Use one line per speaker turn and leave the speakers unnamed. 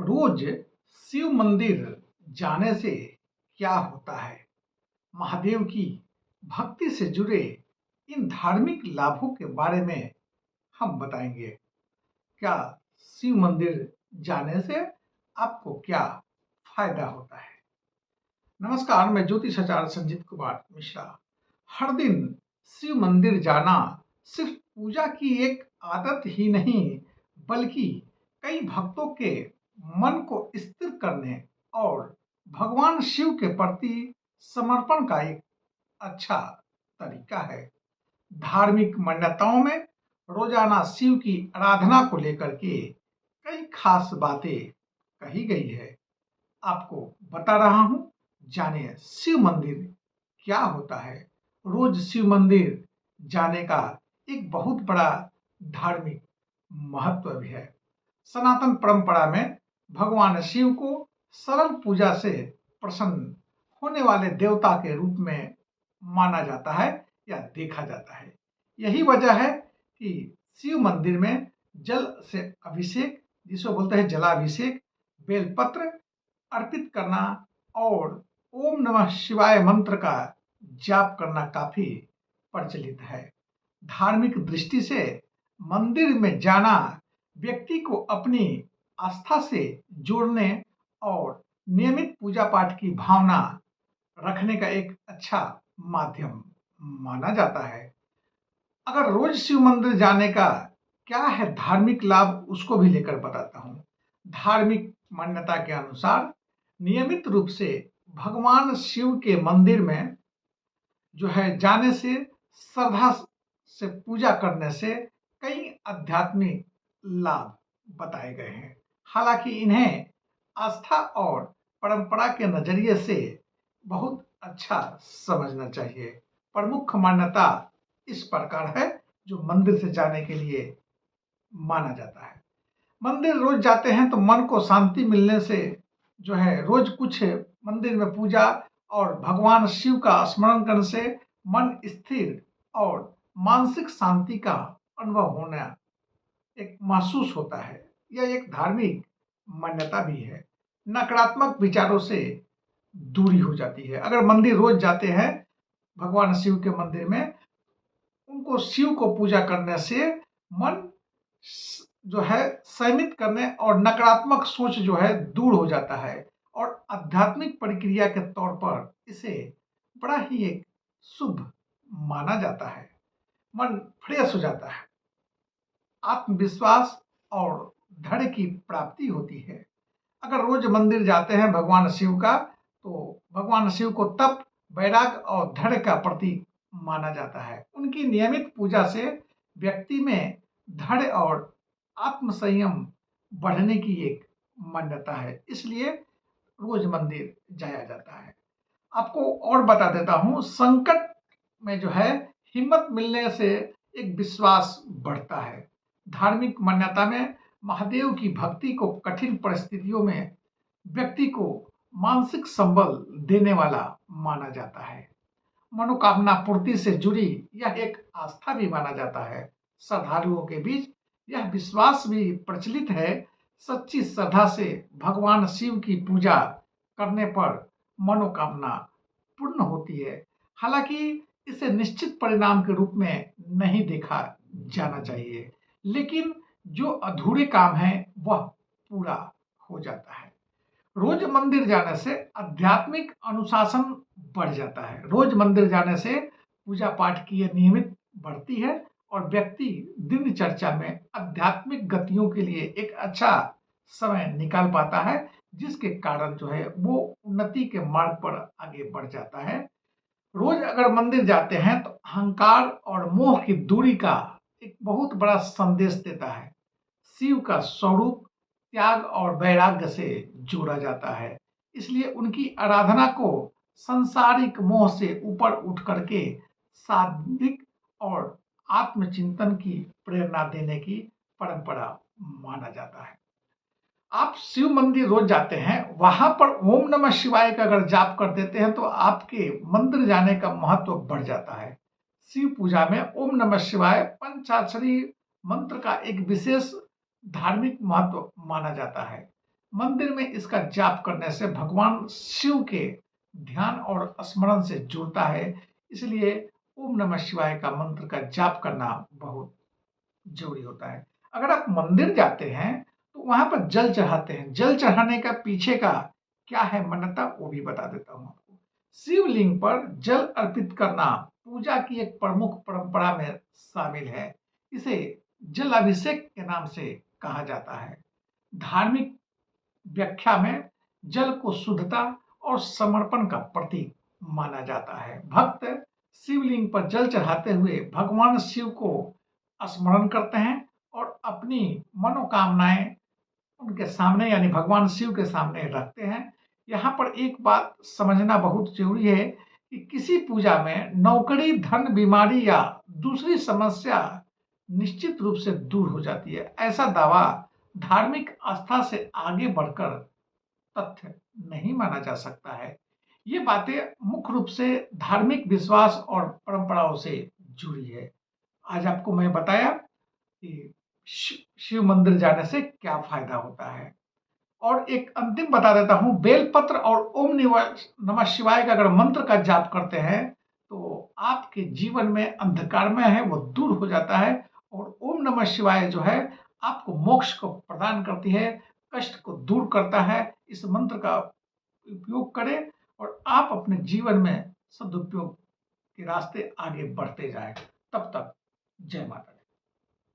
रोज शिव मंदिर जाने से क्या होता है? महादेव की भक्ति से जुड़े इन धार्मिक लाभों के बारे में हम बताएंगे। क्या शिव मंदिर जाने से आपको क्या फायदा होता है? नमस्कार, मैं ज्योतिष आचार्य संजीत कुमार मिश्रा। हर दिन शिव मंदिर जाना सिर्फ पूजा की एक आदत ही नहीं, बल्कि कई भक्तों के मन को स्थिर करने और भगवान शिव के प्रति समर्पण का एक अच्छा तरीका है। धार्मिक मान्यताओं में रोजाना शिव की आराधना को लेकर के कई खास बातें कही गई है। आपको बता रहा हूं, जानिए शिव मंदिर क्या होता है। रोज शिव मंदिर जाने का एक बहुत बड़ा धार्मिक महत्व भी है। सनातन परंपरा में भगवान शिव को सरल पूजा से प्रसन्न होने वाले देवता के रूप में माना जाता है या देखा जाता है। यही वजह है कि शिव मंदिर में जल से अभिषेक, जिसको बोलते हैं जलाभिषेक, बेलपत्र अर्पित करना और ओम नमः शिवाय मंत्र का जाप करना काफी प्रचलित है। धार्मिक दृष्टि से मंदिर में जाना व्यक्ति को अपनी आस्था से जोड़ने और नियमित पूजा पाठ की भावना रखने का एक अच्छा माध्यम माना जाता है। अगर रोज शिव मंदिर जाने का क्या है धार्मिक लाभ, उसको भी लेकर बताता हूँ। धार्मिक मान्यता के अनुसार नियमित रूप से भगवान शिव के मंदिर में जाने से, श्रद्धा से पूजा करने से कई आध्यात्मिक लाभ बताए गए हैं। हालांकि इन्हें आस्था और परंपरा के नजरिए से बहुत अच्छा समझना चाहिए। प्रमुख मान्यता इस प्रकार है जो मंदिर से जाने के लिए माना जाता है। मंदिर रोज जाते हैं तो मन को शांति मिलने से रोज कुछ मंदिर में पूजा और भगवान शिव का स्मरण करने से मन स्थिर और मानसिक शांति का अनुभव होना एक महसूस होता है। यह एक धार्मिक मान्यता भी है। नकारात्मक विचारों से दूरी हो जाती है। अगर मंदिर रोज जाते हैं भगवान शिव के मंदिर में, उनको शिव को पूजा करने से मन संयमित करने और नकारात्मक सोच दूर हो जाता है और आध्यात्मिक प्रक्रिया के तौर पर इसे बड़ा ही एक शुभ माना जाता है। मन फ्रेश हो जाता है, आत्मविश्वास और धैर्य की प्राप्ति होती है। अगर रोज मंदिर जाते हैं भगवान शिव का, तो भगवान शिव को तप, वैराग्य और धैर्य का प्रतीक माना जाता है। उनकी नियमित पूजा से व्यक्ति में धैर्य और आत्म संयम बढ़ने की एक मान्यता है, इसलिए रोज मंदिर जाया जाता है। आपको और बता देता हूँ, संकट में हिम्मत मिलने से एक विश्वास बढ़ता है। धार्मिक मान्यता में महादेव की भक्ति को कठिन परिस्थितियों में व्यक्ति को मानसिक संबल देने वाला माना जाता है। मनोकामना पूर्ति से जुड़ी यह एक आस्था भी माना जाता है। श्रद्धालुओं के बीच यह विश्वास भी प्रचलित है, सच्ची श्रद्धा से भगवान शिव की पूजा करने पर मनोकामना पूर्ण होती है। हालांकि इसे निश्चित परिणाम के रूप में नहीं देखा जाना चाहिए, लेकिन जो अधूरे काम है वह पूरा हो जाता है। रोज मंदिर जाने से आध्यात्मिक अनुशासन बढ़ जाता है। रोज मंदिर जाने से पूजा पाठ की नियमित बढ़ती है और व्यक्ति दिनचर्या में आध्यात्मिक गतियों के लिए एक अच्छा समय निकाल पाता है, जिसके कारण वो उन्नति के मार्ग पर आगे बढ़ जाता है। रोज अगर मंदिर जाते हैं तो अहंकार और मोह की दूरी का एक बहुत बड़ा संदेश देता है। शिव का स्वरूप त्याग और वैराग्य से जोड़ा जाता है, इसलिए उनकी आराधना को सांसारिक मोह से ऊपर उठ करके सात्विक और आत्मचिंतन की प्रेरणा देने की परंपरा माना जाता है। आप शिव मंदिर रोज जाते हैं, वहां पर ओम नमः शिवाय का अगर जाप कर देते हैं तो आपके मंदिर जाने का महत्व बढ़ जाता है। शिव पूजा में ओम नमः शिवाय पंचाक्षरी मंत्र का एक विशेष धार्मिक महत्व माना जाता है। मंदिर में इसका जाप करने से भगवान शिव के ध्यान और स्मरण से जुड़ता है। इसलिए ओम नमः शिवाय का मंत्र का जाप करना बहुत जरूरी होता है। अगर आप मंदिर जाते हैं तो वहां पर जल चढ़ाते हैं। जल चढ़ाने का पीछे का क्या है मान्यता, वो भी बता देता हूँ आपको। शिवलिंग पर जल अर्पित करना पूजा की एक प्रमुख परंपरा में शामिल है। इसे जल अभिषेक के नाम से कहा जाता है। धार्मिक व्याख्या में जल को शुद्धता और समर्पण का प्रतीक माना जाता है। भक्त शिवलिंग पर जल चढ़ाते हुए भगवान शिव को स्मरण करते हैं और अपनी मनोकामनाएं उनके सामने यानी भगवान शिव के सामने रखते हैं। यहाँ पर एक बात समझना बहुत जरूरी है कि किसी पूजा में नौकरी, धन, बीमारी या दूसरी समस्या निश्चित रूप से दूर हो जाती है। ऐसा दावा धार्मिक आस्था से आगे बढ़कर तथ्य नहीं माना जा सकता है। ये बातें मुख्य रूप से धार्मिक विश्वास और परंपराओं से जुड़ी है। आज आपको मैं बताया कि शिव मंदिर जाने से क्या फायदा होता है। और एक अंतिम बता देता हूँ, बेलपत्र और ओम नमः शिवाय का अगर मंत्र का जाप करते हैं तो आपके जीवन में अंधकारमय है वो दूर हो जाता है। और ओम नमः शिवाय जो है आपको मोक्ष को प्रदान करती है, कष्ट को दूर करता है। इस मंत्र का उपयोग करें और आप अपने जीवन में सदुपयोग के रास्ते आगे बढ़ते जाएं। तब तक जय माता।